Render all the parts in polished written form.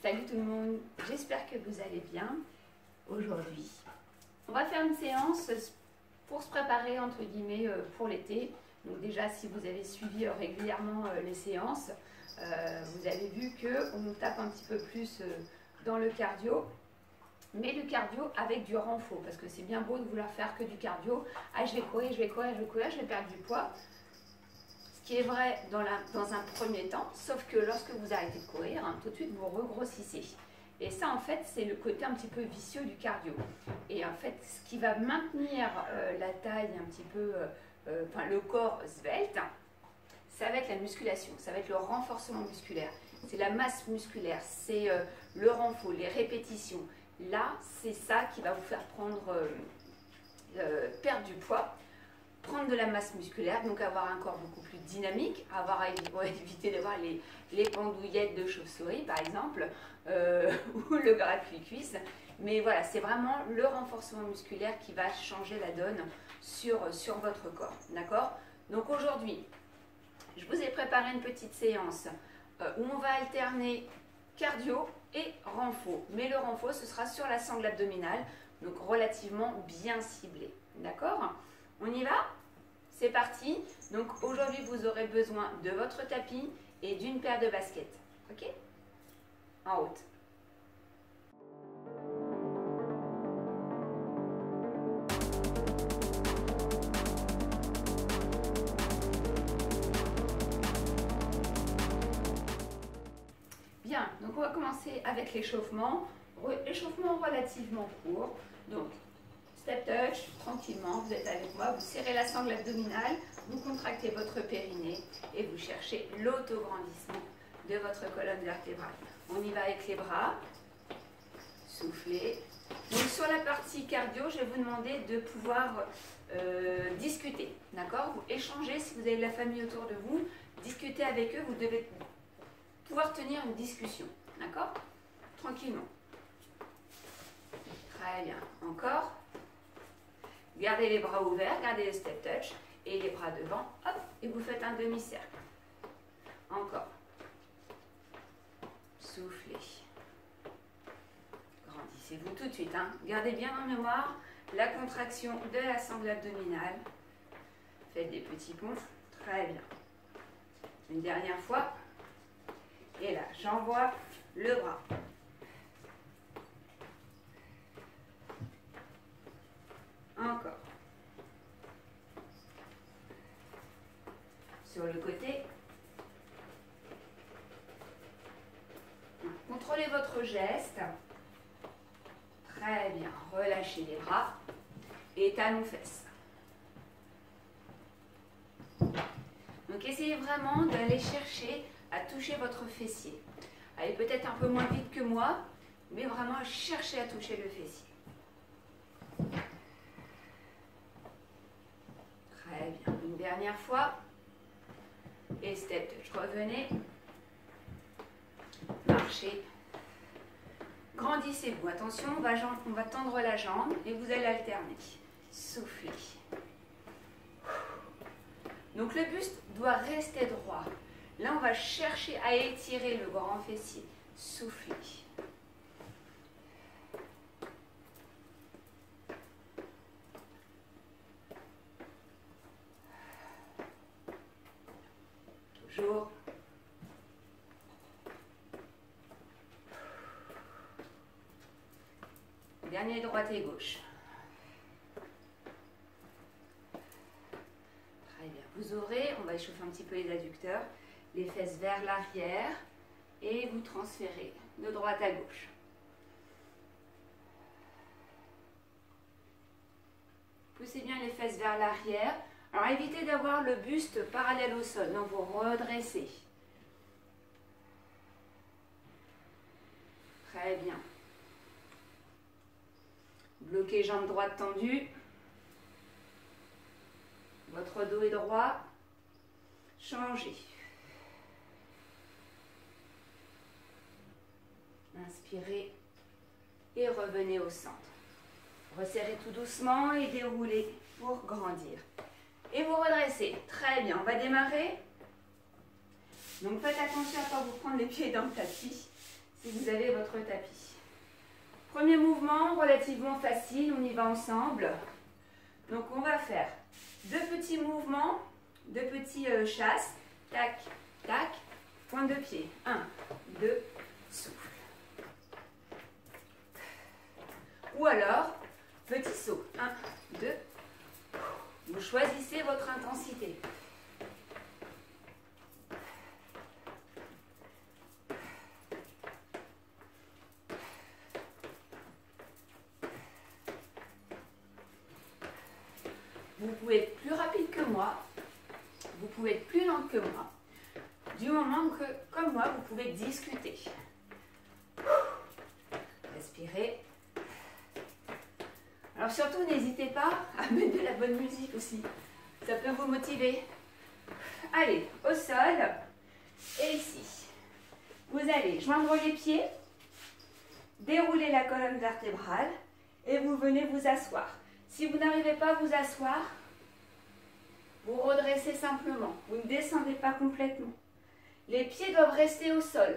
Salut tout le monde, j'espère que vous allez bien. Aujourd'hui, on va faire une séance pour se préparer entre guillemets pour l'été. Donc déjà, si vous avez suivi régulièrement les séances, vous avez vu qu'on tape un petit peu plus dans le cardio. Mais le cardio avec du renfort, parce que c'est bien beau de vouloir faire que du cardio. Ah, je vais courir, je vais courir, je vais courir, je vais perdre du poids. Ce qui est vrai dans un premier temps, sauf que lorsque vous arrêtez de courir, tout de suite vous regrossissez. Et ça, en fait, c'est le côté un petit peu vicieux du cardio. Et en fait, ce qui va maintenir la taille un petit peu, le corps svelte, ça va être la musculation, ça va être le renforcement musculaire. C'est la masse musculaire, c'est le renfort, les répétitions. Là, c'est ça qui va vous faire perdre du poids, prendre de la masse musculaire, donc avoir un corps beaucoup plus dynamique, éviter d'avoir les pendouillettes de chauve-souris par exemple, ou le gras de cuisse. Mais voilà, c'est vraiment le renforcement musculaire qui va changer la donne sur votre corps, d'accord? Donc aujourd'hui, je vous ai préparé une petite séance où on va alterner cardio et renfort. Mais le renfort, ce sera sur la sangle abdominale, donc relativement bien ciblé, d'accord? On y va? C'est parti. Donc aujourd'hui, vous aurez besoin de votre tapis et d'une paire de baskets. Ok? En haute. Bien, donc on va commencer avec l'échauffement. Échauffement relativement court. Donc, step touch, tranquillement, vous êtes avec moi, vous serrez la sangle abdominale, vous contractez votre périnée et vous cherchez l'autograndissement de votre colonne vertébrale. On y va avec les bras, soufflez. Donc sur la partie cardio, je vais vous demander de pouvoir discuter, d'accord? Vous échangez, si vous avez de la famille autour de vous, discutez avec eux, vous devez pouvoir tenir une discussion, d'accord? Tranquillement. Très bien, encore. Gardez les bras ouverts, gardez le step touch et les bras devant, hop, et vous faites un demi-cercle. Encore. Soufflez. Grandissez-vous tout de suite, hein. Gardez bien en mémoire la contraction de la sangle abdominale. Faites des petits ponts, très bien. Une dernière fois. Et là, j'envoie le bras. Encore. Sur le côté. Contrôlez votre geste. Très bien. Relâchez les bras. Et talons fesses. Donc essayez vraiment d'aller chercher à toucher votre fessier. Allez peut-être un peu moins vite que moi, mais vraiment cherchez à toucher le fessier. Très bien. Une dernière fois. Et step touch. Revenez. Marchez. Grandissez-vous. Attention, on va tendre la jambe et vous allez alterner. Soufflez. Donc le buste doit rester droit. Là, on va chercher à étirer le grand fessier. Soufflez. Toujours. Dernier, droite et gauche. Très bien. Vous aurez, on va échauffer un petit peu les adducteurs, les fesses vers l'arrière et vous transférez de droite à gauche. Poussez bien les fesses vers l'arrière. Alors évitez d'avoir le buste parallèle au sol. Non, vous redressez. Très bien. Bloquez jambe droite tendue. Votre dos est droit. Changez. Inspirez et revenez au centre. Resserrez tout doucement et déroulez pour grandir. Et vous redressez. Très bien. On va démarrer. Donc faites attention à ne pas vous prendre les pieds dans le tapis. si vous avez votre tapis. Premier mouvement, relativement facile, on y va ensemble. Donc on va faire deux petits mouvements, deux petits chasses. Tac, tac, pointe de pied. 1, 2, souffle. Ou alors, petit saut. 1, 2. Vous choisissez votre intensité. Vous pouvez être plus rapide que moi, vous pouvez être plus lente que moi, du moment que, comme moi, vous pouvez discuter. Respirez. Alors surtout, n'hésitez pas à mettre de la bonne musique aussi, ça peut vous motiver. Allez, au sol, et ici. Vous allez joindre les pieds, dérouler la colonne vertébrale, et vous venez vous asseoir. Si vous n'arrivez pas à vous asseoir, vous redressez simplement. Vous ne descendez pas complètement. Les pieds doivent rester au sol.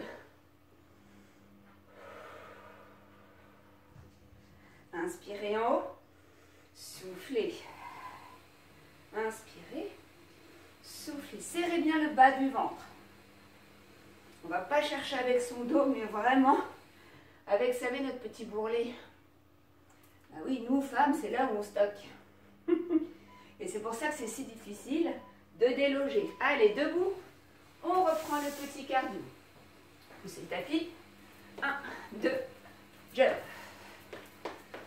Inspirez en haut. Soufflez. Inspirez. Soufflez. Serrez bien le bas du ventre. On ne va pas chercher avec son dos, mais vraiment avec, vous savez, notre petit bourrelet. Ah oui, nous, femmes, c'est là où on stocke. Et c'est pour ça que c'est si difficile de déloger. Allez, debout. On reprend le petit cardio. Poussez le tapis. 1, 2, jump.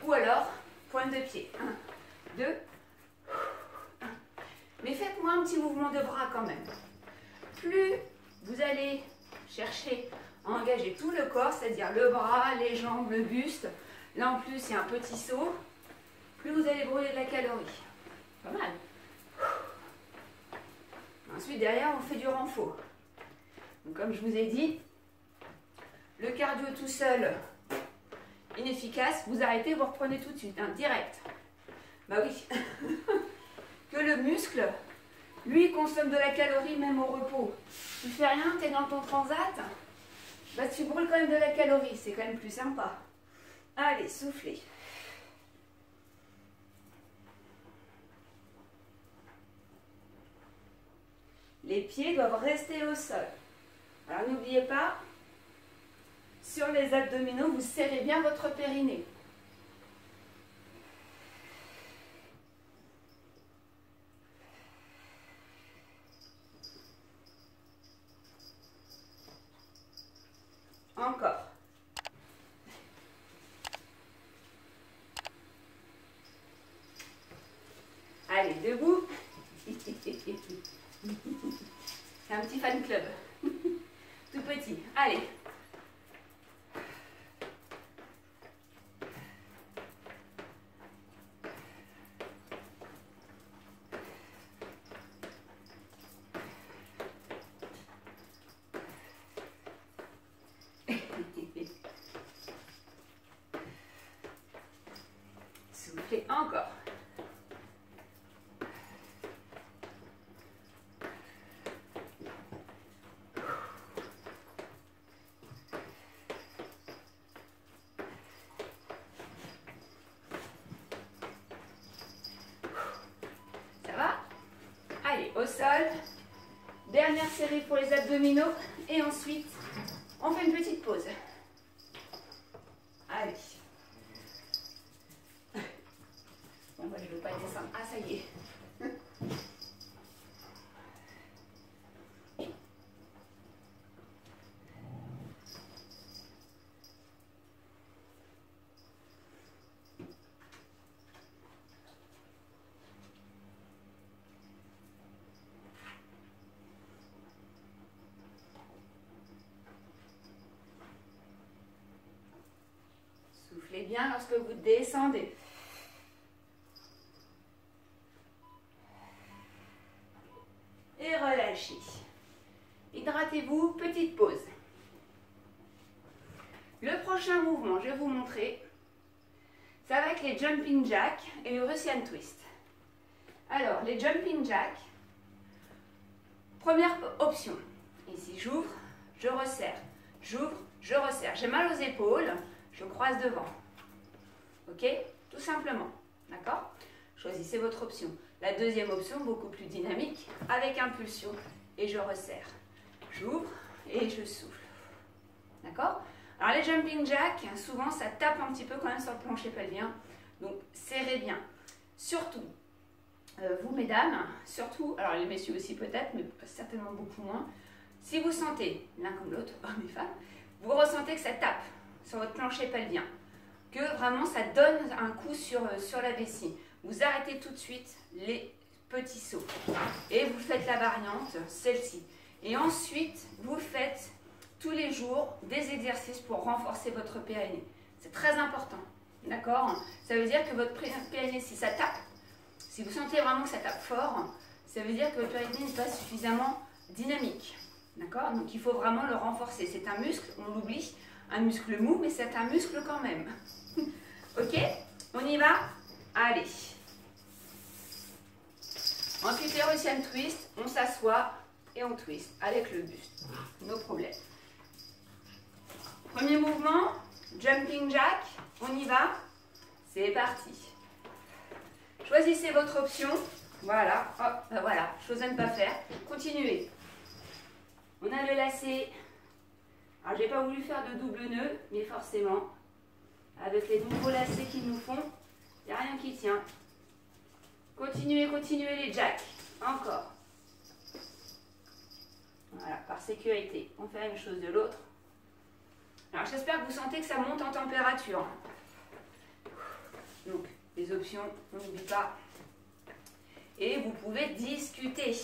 Ou alors, pointe de pied. 1, 2, 1. Mais faites-moi un petit mouvement de bras quand même. Plus vous allez chercher à engager tout le corps, c'est-à-dire le bras, les jambes, le buste. Là en plus, il y a un petit saut. Plus vous allez brûler de la calorie. Pas mal. Ensuite, derrière, on fait du renfort. Donc, comme je vous ai dit, le cardio tout seul, inefficace. Vous arrêtez, vous reprenez tout de suite, hein, direct. Bah oui. Que le muscle, lui, consomme de la calorie même au repos. Tu fais rien, tu es dans ton transat, bah tu brûles quand même de la calorie. C'est quand même plus sympa. Allez, soufflez. Les pieds doivent rester au sol. Alors n'oubliez pas, sur les abdominaux, vous serrez bien votre périnée. Encore. Allez, debout. C'est un petit fan club. Tout petit. Allez. Soufflez encore. Au sol, dernière série pour les abdominaux et ensuite on fait une petite pause. Allez. Bon, moi je ne veux pas descendre. Ah, ça y est. Soufflez bien lorsque vous descendez. Et relâchez. Hydratez-vous, petite pause. Le prochain mouvement, je vais vous montrer, ça va être les jumping jacks et le Russian twist. Alors, les jumping jacks, première option. Ici, j'ouvre, je resserre, j'ouvre, je resserre. J'ai mal aux épaules, je croise devant. Ok? Tout simplement. D'accord? Choisissez votre option. La deuxième option, beaucoup plus dynamique, avec impulsion. Et je resserre. J'ouvre et je souffle. D'accord? Alors les jumping jacks, souvent ça tape un petit peu quand même sur le plancher pelvien. Donc serrez bien. Surtout, vous mesdames, surtout, alors les messieurs aussi peut-être, mais certainement beaucoup moins. Si vous sentez, l'un comme l'autre, hommes et femmes, vous ressentez que ça tape sur votre plancher pelvien, que vraiment ça donne un coup sur la vessie, vous arrêtez tout de suite les petits sauts et vous faites la variante, celle-ci. Et ensuite, vous faites tous les jours des exercices pour renforcer votre périnée. C'est très important, d'accord? Ça veut dire que votre périnée, si ça tape, si vous sentez vraiment que ça tape fort, ça veut dire que votre périnée n'est pas suffisamment dynamique, d'accord? Donc il faut vraiment le renforcer. C'est un muscle, on l'oublie, un muscle mou, mais c'est un muscle quand même. Ok? On y va? Allez. Ensuite, les Russian twist, on s'assoit et on twist avec le buste. No problème. Premier mouvement, jumping jack, on y va. C'est parti. Choisissez votre option. Voilà, hop, ben voilà, chose à ne pas faire. Continuez. On a le lacet. Alors, j'ai pas voulu faire de double nœud, mais forcément, avec les nouveaux lacets qu'ils nous font, il n'y a rien qui tient. Continuez, continuez les jacks. Encore. Voilà, par sécurité. On fait la même chose de l'autre. Alors, j'espère que vous sentez que ça monte en température. Donc, les options, on n'oublie pas. Et vous pouvez discuter.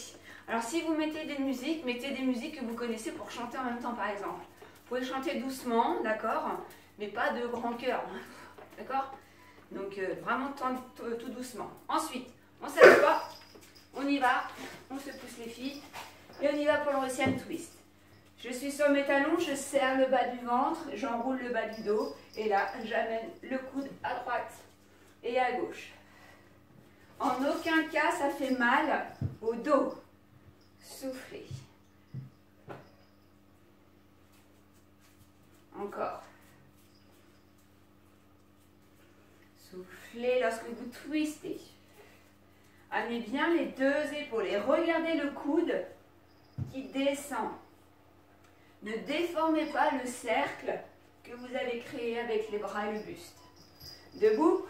Alors, si vous mettez des musiques que vous connaissez pour chanter en même temps, par exemple. Vous pouvez chanter doucement, d'accord? Mais pas de grand cœur. D'accord? Donc, vraiment tout doucement. Ensuite, on s'assoit, on y va, on se pousse les filles. Et on y va pour le Russian twist. Je suis sur mes talons, je serre le bas du ventre, j'enroule le bas du dos. Et là, j'amène le coude à droite et à gauche. En aucun cas, ça fait mal au dos. Soufflez. Encore. Soufflez lorsque vous twistez. Amenez bien les deux épaules et regardez le coude qui descend. Ne déformez pas le cercle que vous avez créé avec les bras et le buste. Debout,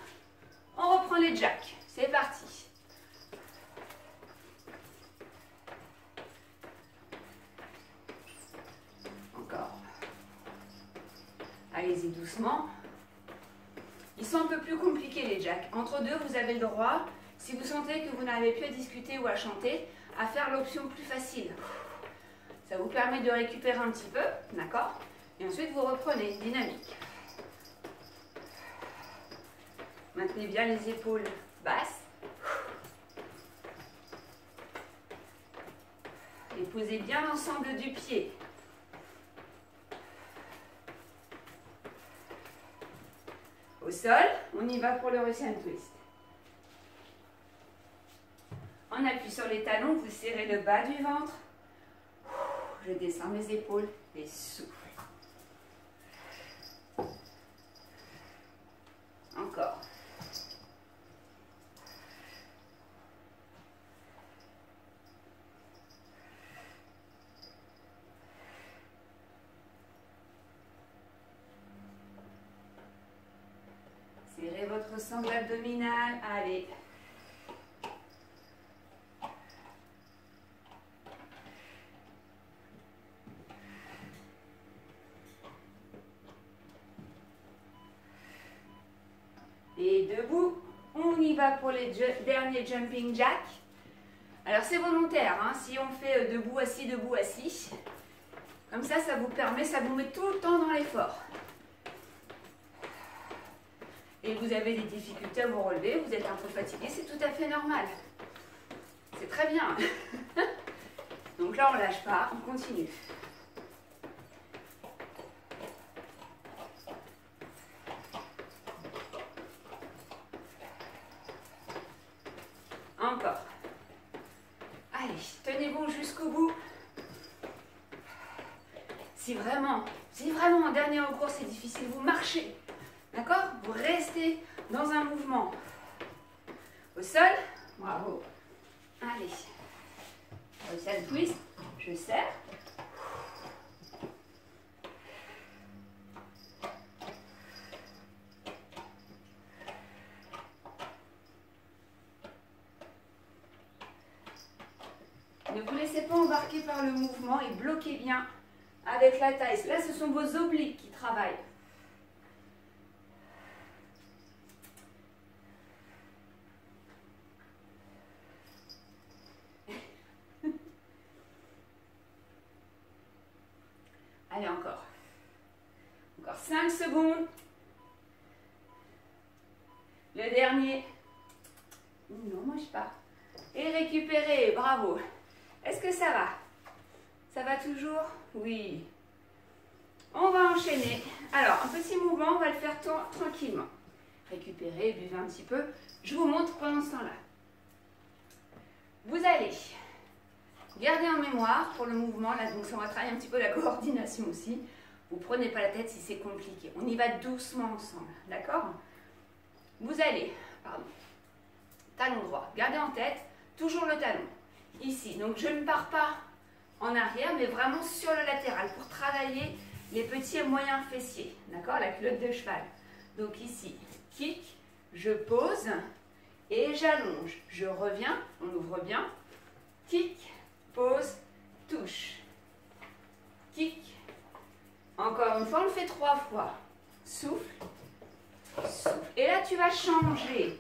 on reprend les jacks. C'est parti. Encore. Allez-y doucement. Ils sont un peu plus compliqués les jacks. Entre deux, vous avez le droit, si vous sentez que vous n'arrivez plus à discuter ou à chanter, à faire l'option plus facile. Ça vous permet de récupérer un petit peu, d'accord? Et ensuite, vous reprenez, dynamique. Maintenez bien les épaules basses. Et posez bien l'ensemble du pied. Au sol, on y va pour le Russian twist. On appuie sur les talons, vous serrez le bas du ventre. Je descends mes épaules et souffle. Encore. Serrez votre sangle abdominale. Allez. Et debout, on y va pour les derniers jumping jacks. Alors c'est volontaire, hein, si on fait debout, assis, comme ça, ça vous permet, ça vous met tout le temps dans l'effort. Et vous avez des difficultés à vous relever, vous êtes un peu fatigué, c'est tout à fait normal. C'est très bien. Donc là, on ne lâche pas, on continue. Encore. Allez, tenez bon jusqu'au bout. Si vraiment, Si vraiment en dernier recours c'est difficile, vous marchez. D'accord? Vous restez dans un mouvement. Au sol. Bravo. Allez. Russell twist. Je serre. Ne vous laissez pas embarquer par le mouvement et bloquez bien avec la taille. Là, ce sont vos obliques qui travaillent. Allez, encore. Encore 5 secondes. Le dernier. Non, moi je pars. Et récupérez, bravo. Est-ce que ça va? Ça va toujours? Oui. On va enchaîner. Alors, un petit mouvement, on va le faire tranquillement. Récupérez, buvez un petit peu. Je vous montre pendant ce temps-là. Vous allez garder en mémoire pour le mouvement, là, donc on va travailler un petit peu la coordination aussi. Vous ne prenez pas la tête si c'est compliqué. On y va doucement ensemble, d'accord? Vous allez, talon droit. Gardez en tête toujours le talon. Ici, donc je ne pars pas en arrière, mais vraiment sur le latéral pour travailler les petits et moyens fessiers, d'accord? La culotte de cheval. Donc ici, kick, je pose et j'allonge. Je reviens, on ouvre bien. Kick, pose, touche. Kick. Encore une fois, on le fait 3 fois. Souffle, souffle. Et là, tu vas changer.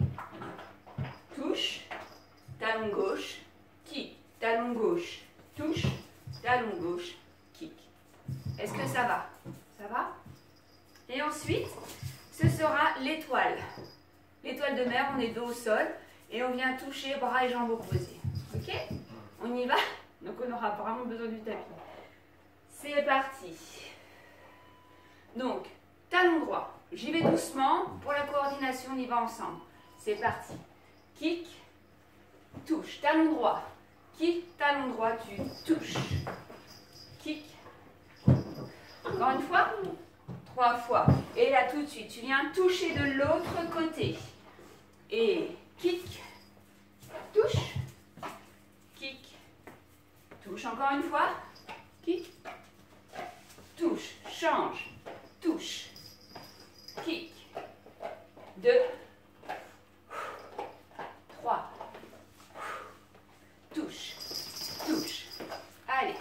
Touche, talon gauche, kick, talon gauche, touche, talon gauche, kick. Est-ce que ça va? Ça va? Et ensuite, ce sera l'étoile. L'étoile de mer, on est dos au sol et on vient toucher bras et jambes opposés. Ok? On y va? Donc on aura vraiment besoin du tapis. C'est parti. Donc, talon droit. J'y vais doucement. Pour la coordination, on y va ensemble. C'est parti. Kick, touche. Talon droit. Kick, talon droit, tu touches. Kick. Encore une fois. 3 fois. Et là, tout de suite, tu viens toucher de l'autre côté. Et kick, touche, kick, touche. Encore une fois. Kick, touche, change, touche, kick. 2, 3, touche, touche. Allez.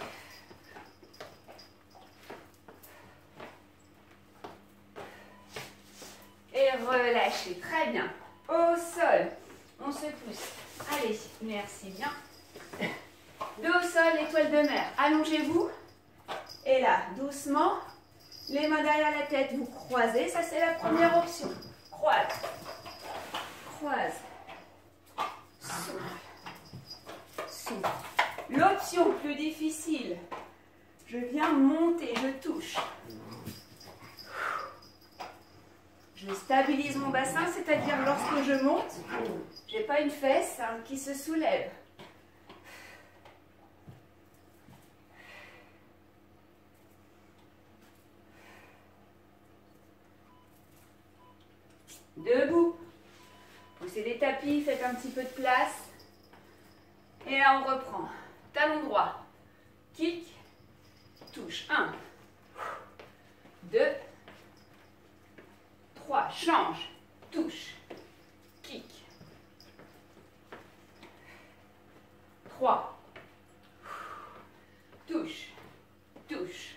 Et relâchez. Très bien. Au sol. On se pousse. Allez, merci bien. Dos au sol, étoile de mer. Allongez-vous. Et là, doucement, les mains derrière la tête, vous croisez. Ça, c'est la première option. Croise. Croise. Souffle. Souffle. L'option plus difficile. Je viens monter, je touche. Je stabilise mon bassin, c'est-à-dire lorsque je monte, je n'ai pas une fesse qui se soulève. Debout. Poussez les tapis, faites un petit peu de place. Et là, on reprend. Talon droit. Kick. Touche. 1. 2. 3. Change. Touche. Kick. 3. Touche. Touche.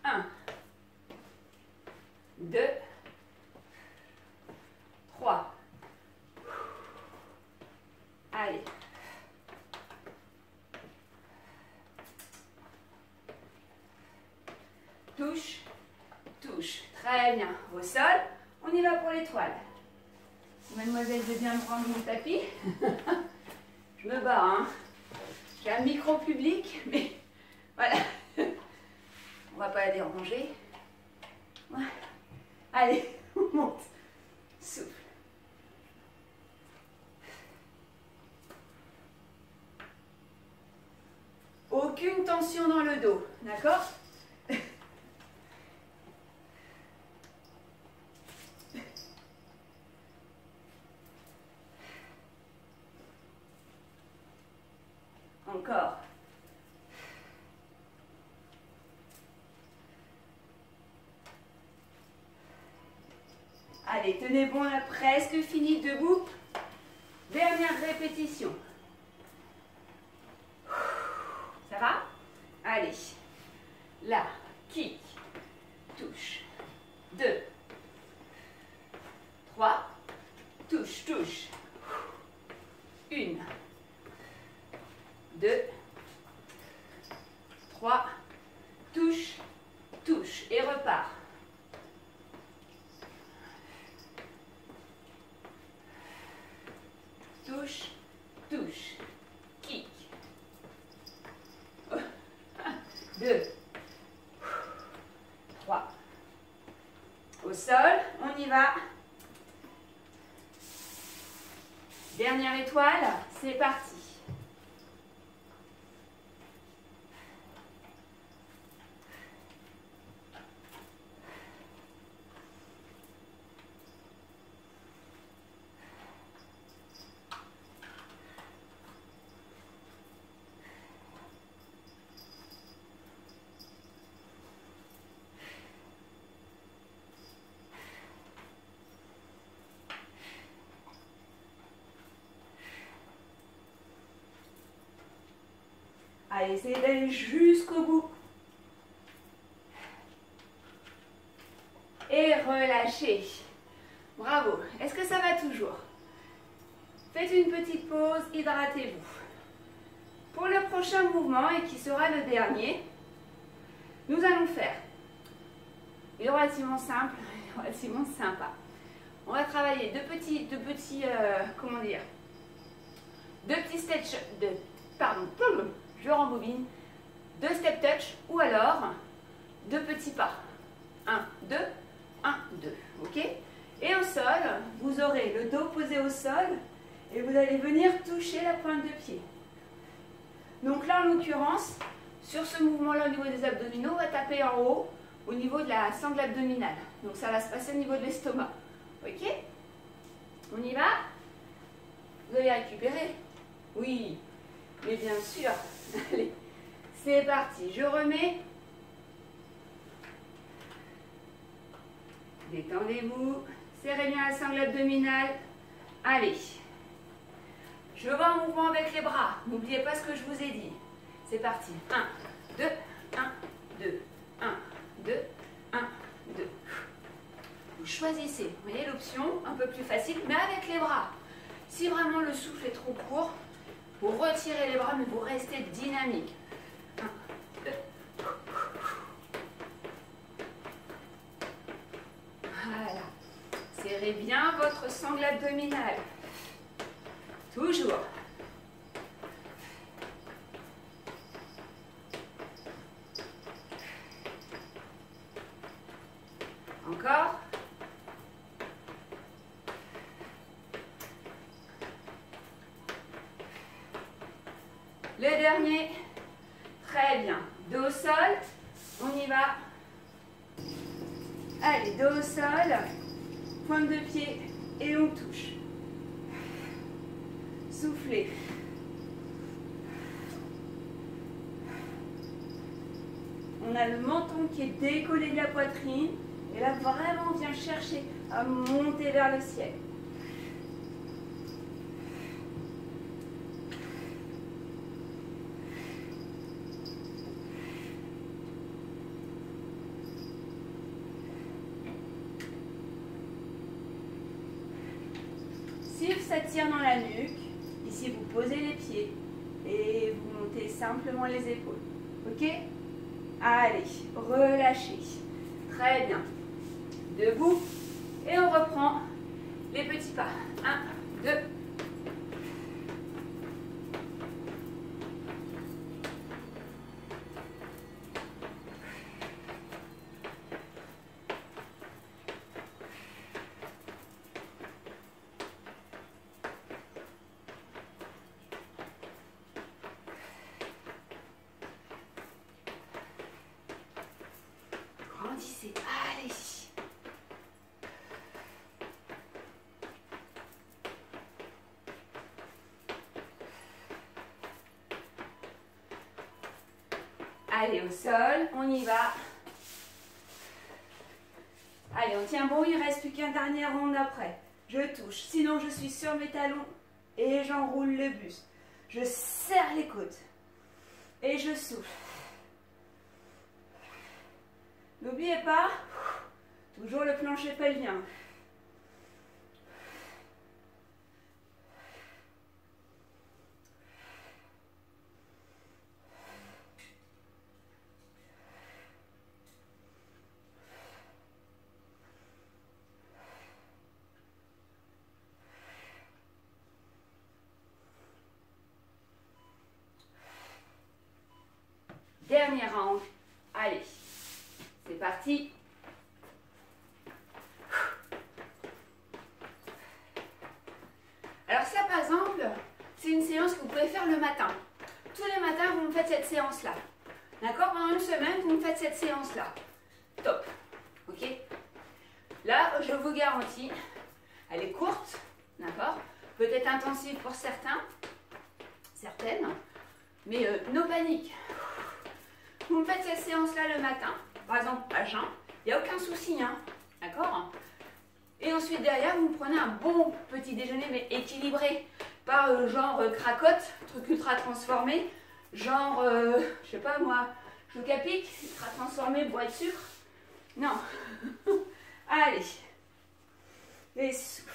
1. 2. 3. Allez. Touche, touche. Très bien. Au sol, on y va pour l'étoile. Si mademoiselle veut bien prendre mon tapis, je me bats. Hein. J'ai un micro public, mais voilà. On va pas la déranger. Voilà. Allez, on monte. Souffle. Aucune tension dans le dos, d'accord? Encore. Allez, tenez bon, on a presque fini. Debout. Dernière répétition. Ça va? Allez. Là, kick, touche. 2, 3, touche, touche. 1, 2, 3, touche, touche. Et repart. Touche, touche, kick. 2, 3. Au sol, on y va. Dernière étoile, c'est parti. Allez, essayez d'aller jusqu'au bout. Et relâchez. Bravo. Est-ce que ça va toujours? Faites une petite pause, hydratez-vous. Pour le prochain mouvement, et qui sera le dernier, nous allons faire, il est relativement simple, relativement sympa. On va travailler deux petits steps, je rembobine, 2 step touch ou alors 2 petits pas. 1, 2, 1, 2. Ok? Et au sol, vous aurez le dos posé au sol et vous allez venir toucher la pointe de pied. Donc là, en l'occurrence, sur ce mouvement-là, au niveau des abdominaux, on va taper en haut, au niveau de la sangle abdominale. Donc ça va se passer au niveau de l'estomac. Ok? On y va? Vous allez récupérer? Oui, mais bien sûr. Allez, c'est parti. Je remets. Détendez-vous. Serrez bien la sangle abdominale. Allez. Je veux un mouvement avec les bras. N'oubliez pas ce que je vous ai dit. C'est parti. 1, 2, 1, 2, 1, 2, 1, 2. Vous choisissez. Vous voyez l'option un peu plus facile, mais avec les bras. Si vraiment le souffle est trop court, vous retirez les bras, mais vous restez dynamique. 1, 2. Voilà. Serrez bien votre sangle abdominale. Toujours. Encore. Le dernier. Très bien. Dos au sol. On y va. Allez, dos au sol. Pointe de pied et on touche. Soufflez. On a le menton qui est décollé de la poitrine. Et là, vraiment, on vient chercher à monter vers le ciel. Si ça tire dans la nuque, ici, vous posez les pieds et vous montez simplement les épaules. Ok? Allez, relâchez. Très bien. Debout. Et on reprend les petits pas. 1, 2. Grandissez. Allez. Allez, au sol, on y va. Allez, on tient bon, il ne reste plus qu'un dernier ronde après. Je touche, sinon je suis sur mes talons et j'enroule le buste. Je serre les côtes et je souffle. N'oubliez pas, toujours le plancher pelvien. Dernier round. Allez, c'est parti. Alors ça, par exemple, c'est une séance que vous pouvez faire le matin. Tous les matins, vous me faites cette séance-là. D'accord? Pendant une semaine, vous me faites cette séance-là. Top. Ok? Là, je vous garantis, elle est courte. D'accord? Peut-être intensive pour certains, certaines, mais no panique. Vous me faites cette séance-là le matin, par exemple à jeun, il n'y a aucun souci, hein, d'accord? Et ensuite derrière, vous prenez un bon petit déjeuner, mais équilibré, pas genre cracotte, truc ultra transformé, genre, je sais pas moi, choc à pic, ultra transformé, bois de sucre. Non. Allez. Et souffle.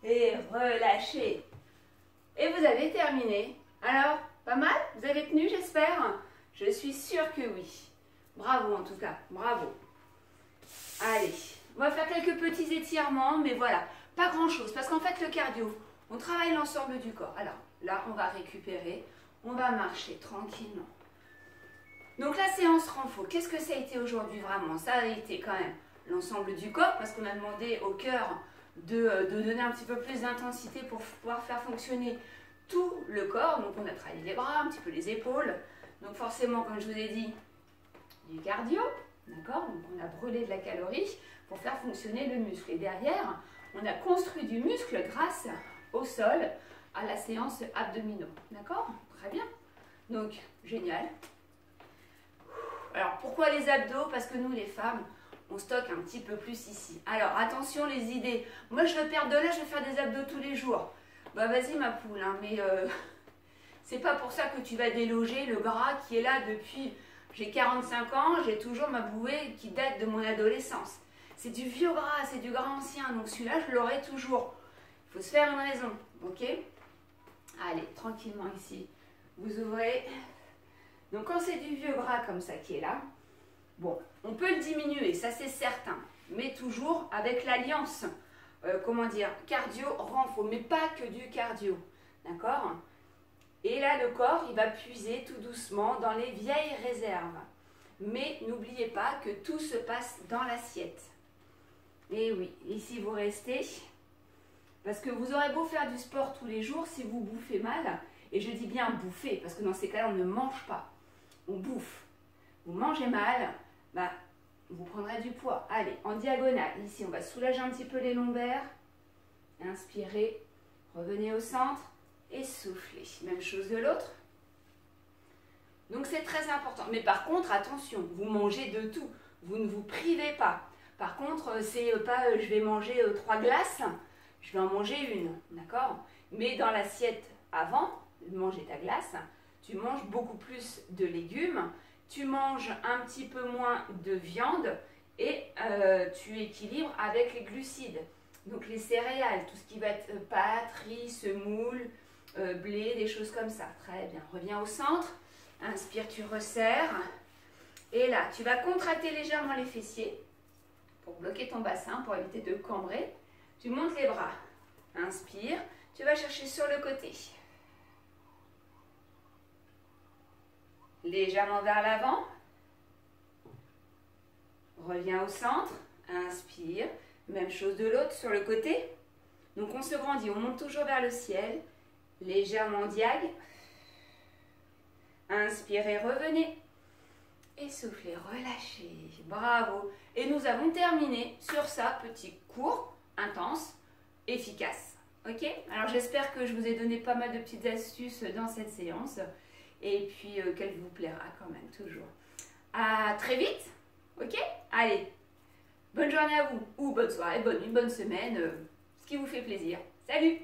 Et relâchez. Et vous avez terminé. Alors, pas mal? Vous avez tenu, j'espère? Je suis sûre que oui. Bravo en tout cas, bravo. Allez, on va faire quelques petits étirements, mais voilà, pas grand chose. Parce qu'en fait, le cardio, on travaille l'ensemble du corps. Alors, là, on va récupérer, on va marcher tranquillement. Donc la séance renfort, qu'est-ce que ça a été aujourd'hui vraiment? Ça a été quand même l'ensemble du corps, parce qu'on a demandé au cœur de donner un petit peu plus d'intensité pour pouvoir faire fonctionner tout le corps. Donc on a travaillé les bras, un petit peu les épaules. Donc forcément, comme je vous ai dit, du cardio, d'accord? Donc on a brûlé de la calorie pour faire fonctionner le muscle. Et derrière, on a construit du muscle grâce au sol à la séance abdominaux. D'accord? Très bien. Donc, génial. Alors, pourquoi les abdos? Parce que nous, les femmes, on stocke un petit peu plus ici. Alors, attention les idées. Moi, je veux perdre de l'âge, je vais faire des abdos tous les jours. Bah, vas-y, ma poule, hein, mais c'est pas pour ça que tu vas déloger le gras qui est là depuis... J'ai 45 ans, j'ai toujours ma bouée qui date de mon adolescence. C'est du vieux gras, c'est du gras ancien, donc celui-là, je l'aurai toujours. Il faut se faire une raison, ok? Allez, tranquillement ici. Vous ouvrez. Donc, quand c'est du vieux gras comme ça qui est là, bon, on peut le diminuer, ça c'est certain, mais toujours avec l'alliance, comment dire, cardio-renfo, mais pas que du cardio, d'accord? Et là, le corps, il va puiser tout doucement dans les vieilles réserves. Mais n'oubliez pas que tout se passe dans l'assiette. Et oui, ici vous restez, parce que vous aurez beau faire du sport tous les jours, si vous bouffez mal, et je dis bien bouffer, parce que dans ces cas-là, on ne mange pas, on bouffe. Vous mangez mal, bah, vous prendrez du poids. Allez, en diagonale, ici, on va soulager un petit peu les lombaires. Inspirez, revenez au centre et soufflez. Même chose de l'autre. Donc, c'est très important. Mais par contre, attention, vous mangez de tout. Vous ne vous privez pas. Par contre, c'est pas je vais manger 3 glaces, je vais en manger une, d'accord? Mais dans l'assiette avant de manger ta glace, tu manges beaucoup plus de légumes, tu manges un petit peu moins de viande et tu équilibres avec les glucides. Donc les céréales, tout ce qui va être pâtes, riz, semoule, blé, des choses comme ça. Très bien. Reviens au centre. Inspire, tu resserres. Et là, tu vas contracter légèrement les fessiers pour bloquer ton bassin, pour éviter de cambrer. Tu montes les bras. Inspire. Tu vas chercher sur le côté. Légèrement vers l'avant. Reviens au centre. Inspire. Même chose de l'autre sur le côté. Donc on se grandit, on monte toujours vers le ciel. Légèrement diague. Inspirez, revenez. Et soufflez, relâchez. Bravo. Et nous avons terminé sur ça, petit cours, intense, efficace. Ok? Alors j'espère que je vous ai donné pas mal de petites astuces dans cette séance. Et puis qu'elle vous plaira quand même, toujours. À très vite. Ok? Allez. Bonne journée à vous. Ou bonne soirée, bonne nuit, bonne semaine. Ce qui vous fait plaisir. Salut!